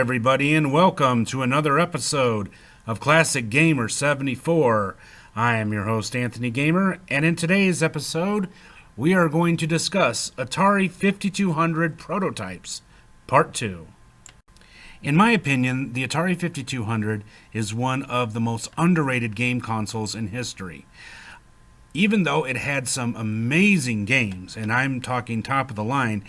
everybody, and welcome to another episode of Classic Gamer 74. I am your host, Anthony Gamer, and in today's episode, we are going to discuss Atari 5200 prototypes, Part 2. In my opinion, the Atari 5200 is one of the most underrated game consoles in history. Even though it had some amazing games, and I'm talking top of the line,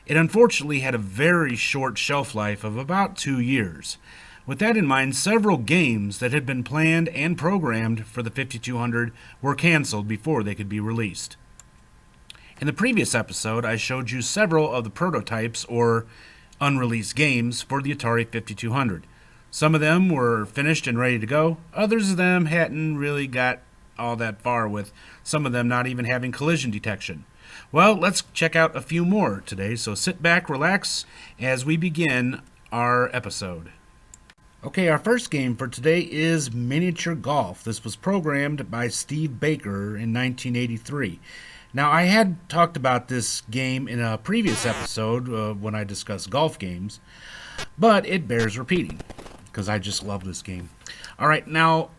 it unfortunately had a very short shelf life of about 2 years. With that in mind, several games that had been planned and programmed for the 5200 were canceled before they could be released. In the previous episode, I showed you several of the prototypes or unreleased games for the Atari 5200. Some of them were finished and ready to go. Others of them hadn't really got all that far, with some of them not even having collision detection. Well, let's check out a few more today, so sit back, relax, as we begin our episode. Okay, our first game for today is Miniature Golf. This was programmed by Steve Baker in 1983. Now, I had talked about this game in a previous episode when I discussed golf games, but it bears repeating, because I just love this game. Alright, now,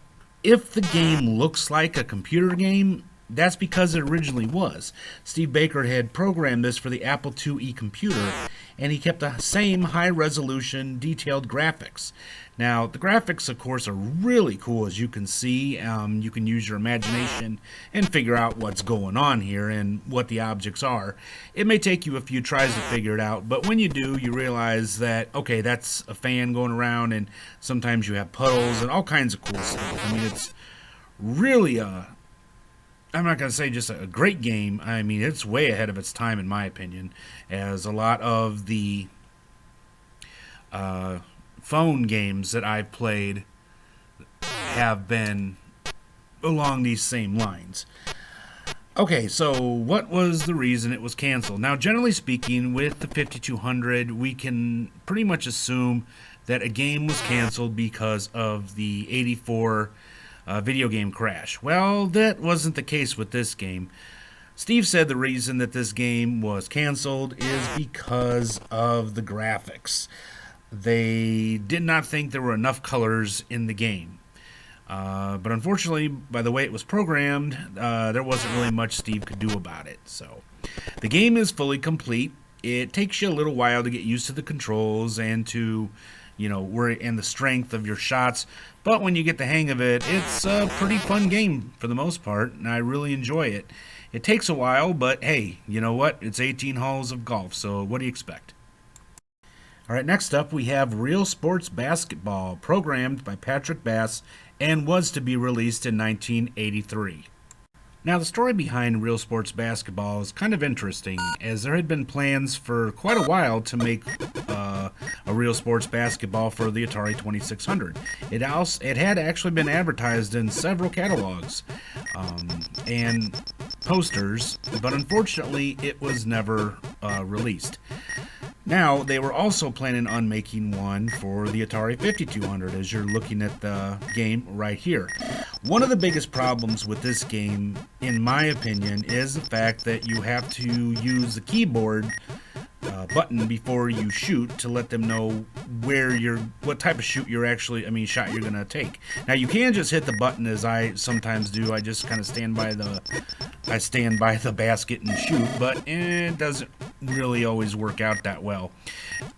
if the game looks like a computer game, that's because it originally was. Steve Baker had programmed this for the Apple IIe computer, and he kept the same high-resolution, detailed graphics. Now, the graphics, of course, are really cool, as you can see. You can use your imagination and figure out what's going on here and what the objects are. It may take you a few tries to figure it out, but when you do, you realize that, okay, that's a fan going around, and sometimes you have puddles and all kinds of cool stuff. I mean, it's really I'm not going to say just a great game. I mean, it's way ahead of its time, in my opinion, as a lot of the phone games that I've played have been along these same lines. Okay, so what was the reason it was canceled? Now, generally speaking, with the 5200, we can pretty much assume that a game was canceled because of the 84 video game crash. Well, that wasn't the case with this game. Steve said the reason that this game was canceled is because of the graphics. They did not think there were enough colors in the game. But unfortunately, by the way it was programmed, there wasn't really much Steve could do about it. So, the game is fully complete. It takes you a little while to get used to the controls and to and the strength of your shots. But when you get the hang of it, it's a pretty fun game for the most part, and I really enjoy it. It takes a while, but hey, you know what? It's 18 holes of golf, so what do you expect? Alright, next up we have Real Sports Basketball, programmed by Patrick Bass, and was to be released in 1983. Now, the story behind Real Sports Basketball is kind of interesting, as there had been plans for quite a while to make a Real Sports Basketball for the Atari 2600. It had actually been advertised in several catalogs and posters, but unfortunately it was never released. Now, they were also planning on making one for the Atari 5200, as you're looking at the game right here. One of the biggest problems with this game, in my opinion, is the fact that you have to use the keyboard button before you shoot to let them know what type of shot you're gonna take. Now, you can just hit the button, as I sometimes do. I just kind of stand by the basket and shoot, but it doesn't really always work out that well,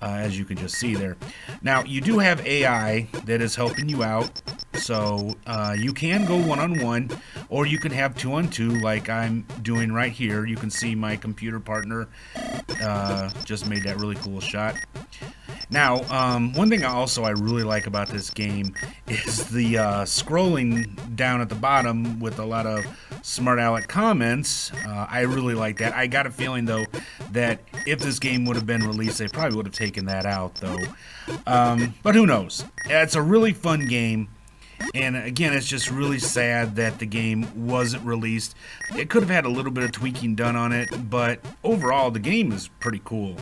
as you can just see there. Now, you do have AI that is helping you out, so you can go one-on-one, or you can have two-on-two like I'm doing right here. You can see my computer partner just made that really cool shot. Now, one thing I really like about this game is the scrolling down at the bottom with a lot of smart aleck comments. I really like that. I got a feeling, though, that if this game would have been released, they probably would have taken that out, though. But who knows? It's a really fun game. And again, it's just really sad that the game wasn't released. It could have had a little bit of tweaking done on it, but overall, the game is pretty cool.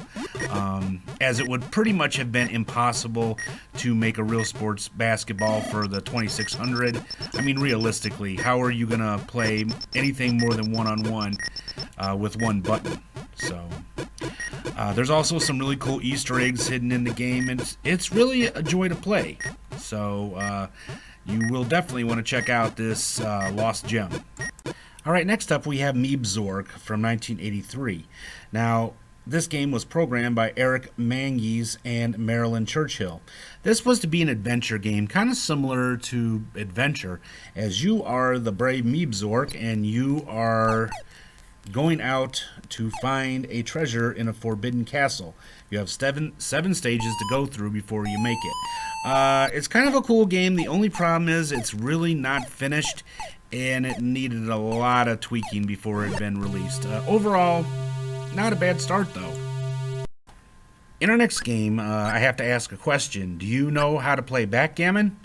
As it would pretty much have been impossible to make a Real Sports Basketball for the 2600. I mean, realistically, how are you going to play anything more than one-on-one with one button? So, There's also some really cool Easter eggs hidden in the game, and it's really a joy to play. So you will definitely want to check out this lost gem. Alright, next up we have Meebzork from 1983. Now, this game was programmed by Eric Mangues and Marilyn Churchill. This was to be an adventure game, kind of similar to Adventure, as you are the brave Meebzork and you are going out to find a treasure in a forbidden castle. You have seven stages to go through before you make it. It's kind of a cool game. The only problem is it's really not finished, and it needed a lot of tweaking before it had been released. Overall, not a bad start, though. In our next game, I have to ask a question. Do you know how to play backgammon?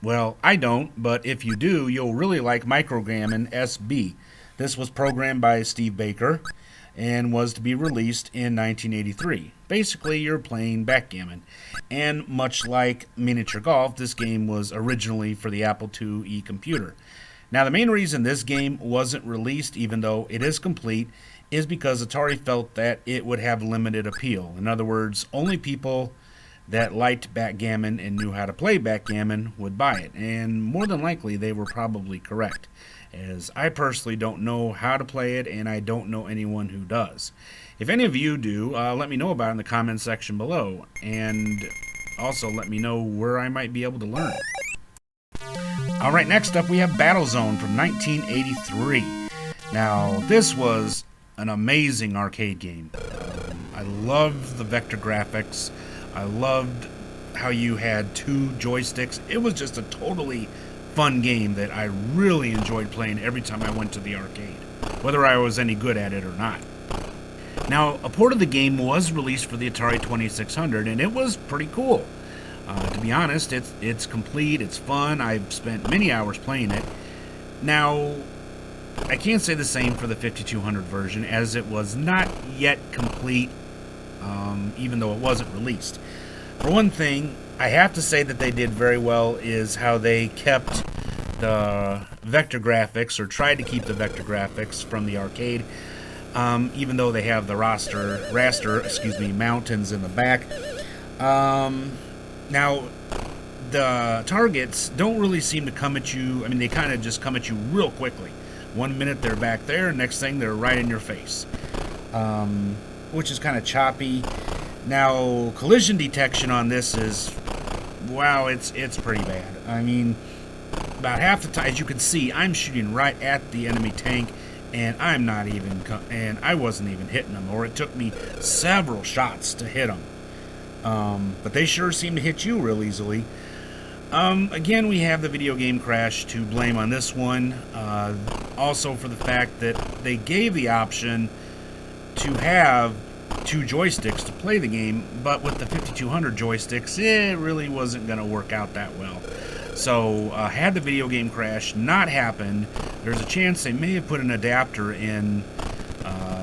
Well, I don't, but if you do, you'll really like Microgammon SB. This was programmed by Steve Baker and was to be released in 1983. Basically, you're playing backgammon. And much like miniature golf, this game was originally for the Apple IIe computer. Now, the main reason this game wasn't released, even though it is complete, is because Atari felt that it would have limited appeal. In other words, only people that liked backgammon and knew how to play backgammon would buy it. And more than likely, they were probably correct, as I personally don't know how to play it, and I don't know anyone who does. If any of you do, let me know about it in the comments section below, and also let me know where I might be able to learn. Alright, next up we have Battlezone from 1983. Now, this was an amazing arcade game. I loved the vector graphics. I loved how you had two joysticks. It was just a totally fun game that I really enjoyed playing every time I went to the arcade, whether I was any good at it or not. Now, a port of the game was released for the Atari 2600, and it was pretty cool. To be honest, it's complete, it's fun, I've spent many hours playing it. Now, I can't say the same for the 5200 version, as it was not yet complete, even though it wasn't released. For one thing, I have to say that they did very well is how they kept the vector graphics, or tried to keep the vector graphics from the arcade, even though they have the raster mountains in the back. Now, the targets don't really seem to come at you. I mean, they kind of just come at you real quickly. 1 minute they're back there, next thing they're right in your face, which is kind of choppy. Now, collision detection on this is, wow, it's pretty bad. I mean, about half the time, as you can see, I'm shooting right at the enemy tank, and I wasn't even hitting them, or it took me several shots to hit them. But they sure seem to hit you real easily. Again, we have the video game crash to blame on this one. Also for the fact that they gave the option to have two joysticks to play the game, but with the 5200 joysticks, it really wasn't going to work out that well. So, had the video game crash not happened, there's a chance they may have put an adapter in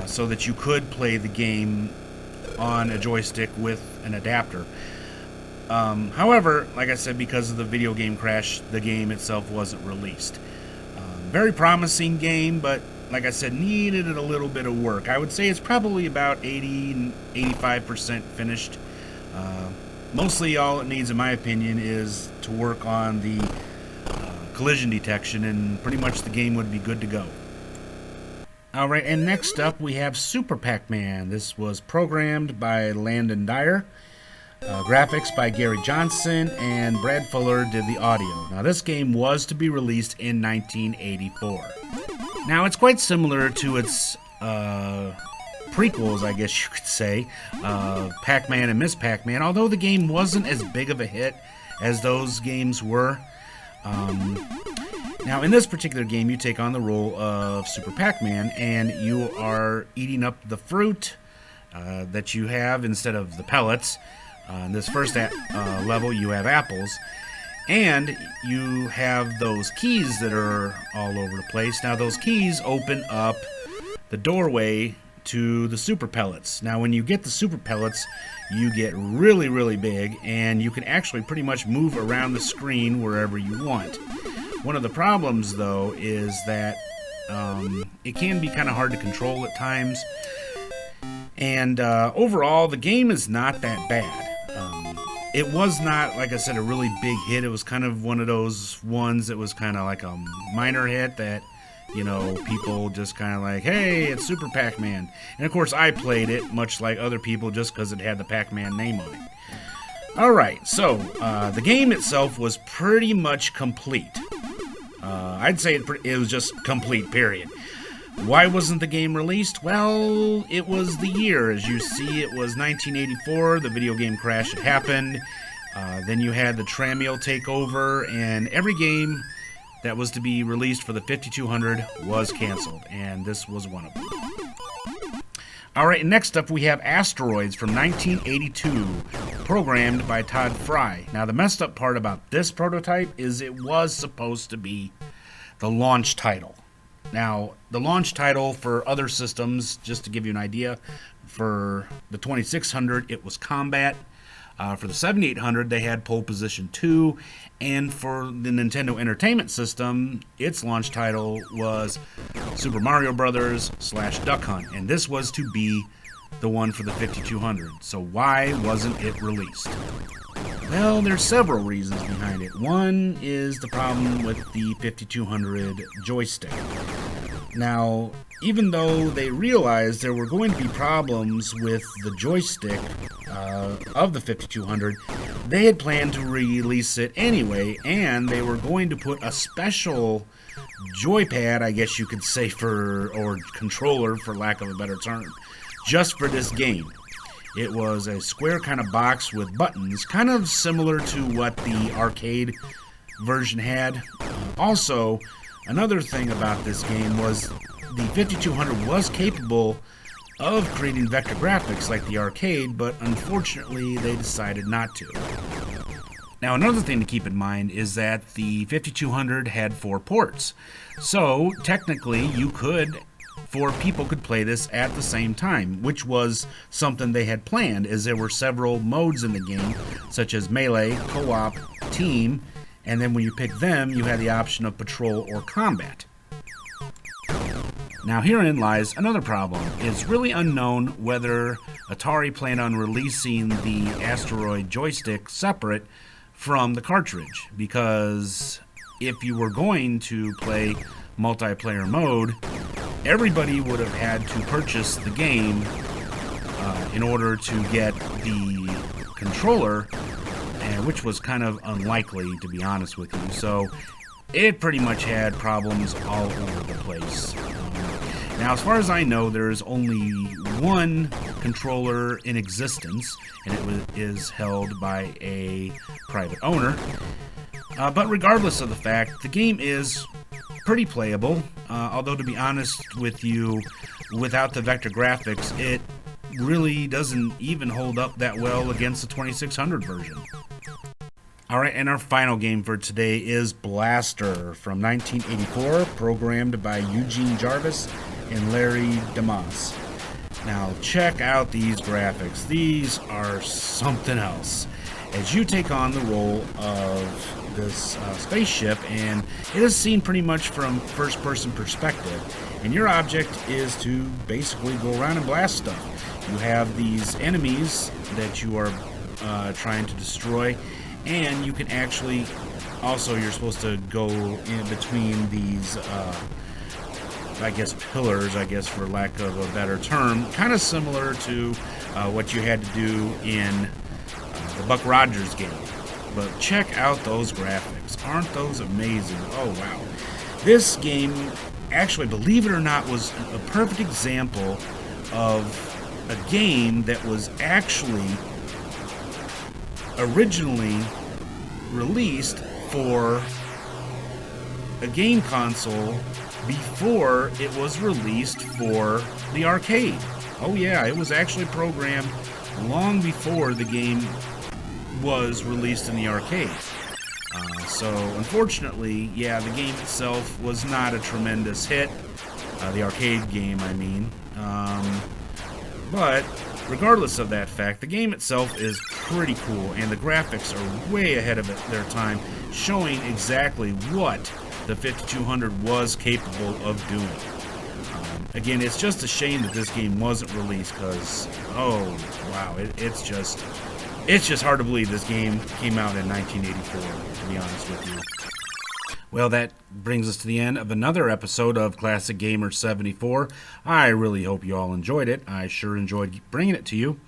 so that you could play the game on a joystick with an adapter. However, like I said, because of the video game crash, the game itself wasn't released. Very promising game, but like I said, needed a little bit of work. I would say it's probably about 80-85% finished. Mostly all it needs, in my opinion, is to work on the collision detection, and pretty much the game would be good to go. Alright, and next up we have Super PAC Man. This was programmed by Landon Dyer. Graphics by Gary Johnson, and Brad Fuller did the audio. Now, this game was to be released in 1984. Now, it's quite similar to its prequels, I guess you could say, Pac Man and Miss Pac Man, although the game wasn't as big of a hit as those games were. Now, in this particular game, you take on the role of Super Pac Man, and you are eating up the fruit that you have instead of the pellets. In this first level, you have apples, and you have those keys that are all over the place. Now, those keys open up the doorway to the super pellets. Now, when you get the super pellets, you get really, really big, and you can actually pretty much move around the screen wherever you want. One of the problems, though, is that it can be kind of hard to control at times. And overall, the game is not that bad. It was not, like I said, a really big hit. It was kind of one of those ones that was kind of like a minor hit that, you know, people just kind of like, hey, it's Super PAC Man. And of course, I played it, much like other people, just because it had the PAC Man name on it. Alright, so the game itself was pretty much complete. I'd say it was just complete, period. Why wasn't the game released? Well, it was the year. As you see, it was 1984. The video game crash had happened. Then you had the Tramiel take over, and every game that was to be released for the 5200 was canceled, and this was one of them. Alright, next up we have Asteroids from 1982, programmed by Todd Fry. Now, the messed up part about this prototype is it was supposed to be the launch title. Now, the launch title for other systems, just to give you an idea, for the 2600, it was Combat. For the 7800, they had Pole Position 2. And for the Nintendo Entertainment System, its launch title was Super Mario Brothers / Duck Hunt. And this was to be the one for the 5200. So why wasn't it released? Well, there's several reasons behind it. One is the problem with the 5200 joystick. Now, even though they realized there were going to be problems with the joystick of the 5200, they had planned to release it anyway, and they were going to put a special joypad, I guess you could say, or controller, for lack of a better term, just for this game. It was a square kind of box with buttons, kind of similar to what the arcade version had. Also, another thing about this game was the 5200 was capable of creating vector graphics like the arcade, but unfortunately they decided not to. Now, another thing to keep in mind is that the 5200 had 4 ports. So, technically, 4 people could play this at the same time, which was something they had planned, as there were several modes in the game, such as melee, co-op, team, and then when you picked them, you had the option of patrol or combat. Now, herein lies another problem. It's really unknown whether Atari planned on releasing the Asteroid joystick separate from the cartridge, because if you were going to play multiplayer mode, everybody would have had to purchase the game in order to get the controller, which was kind of unlikely, to be honest with you. So it pretty much had problems all over the place. Now, as far as I know, there is only one controller in existence, and it is held by a private owner. But regardless of the fact, the game is pretty playable, although to be honest with you, without the vector graphics, it really doesn't even hold up that well against the 2600 version. Alright, and our final game for today is Blaster from 1984, programmed by Eugene Jarvis and Larry DeMoss. Now, check out these graphics. These are something else. As you take on the role of this spaceship, and it is seen pretty much from first-person perspective, and your object is to basically go around and blast stuff. You have these enemies that you are trying to destroy, and you can actually, also you're supposed to go in between these I guess pillars, for lack of a better term, kind of similar to what you had to do in the Buck Rogers game. But check out those graphics. Aren't those amazing? Oh, wow. This game, actually, believe it or not, was a perfect example of a game that was actually originally released for a game console before it was released for the arcade. Oh yeah, it was actually programmed long before the game was released in the arcade. So unfortunately, yeah, the game itself was not a tremendous hit. The arcade game, I mean. But regardless of that fact, the game itself is pretty cool, and the graphics are way ahead of their time, showing exactly what the 5200 was capable of doing. Again, it's just a shame that this game wasn't released because, oh, wow, it's just hard to believe this game came out in 1984, to be honest with you. Well, that brings us to the end of another episode of Classic Gamer 74. I really hope you all enjoyed it. I sure enjoyed bringing it to you.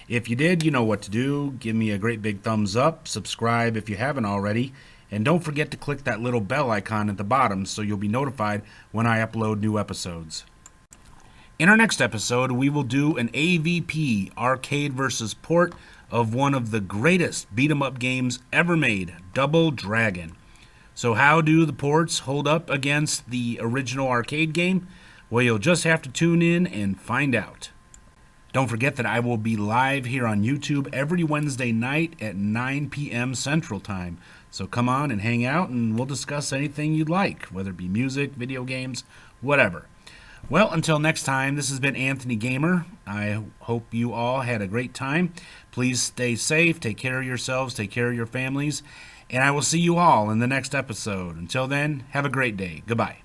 If you did, you know what to do. Give me a great big thumbs up, subscribe if you haven't already, and don't forget to click that little bell icon at the bottom so you'll be notified when I upload new episodes. In our next episode, we will do an AVP, arcade versus port, of one of the greatest beat-em-up games ever made, Double Dragon. So how do the ports hold up against the original arcade game? Well, you'll just have to tune in and find out. Don't forget that I will be live here on YouTube every Wednesday night at 9 p.m. Central Time. So come on and hang out and we'll discuss anything you'd like, whether it be music, video games, whatever. Well, until next time, this has been Anthony Gamer. I hope you all had a great time. Please stay safe, take care of yourselves, take care of your families, and I will see you all in the next episode. Until then, have a great day. Goodbye.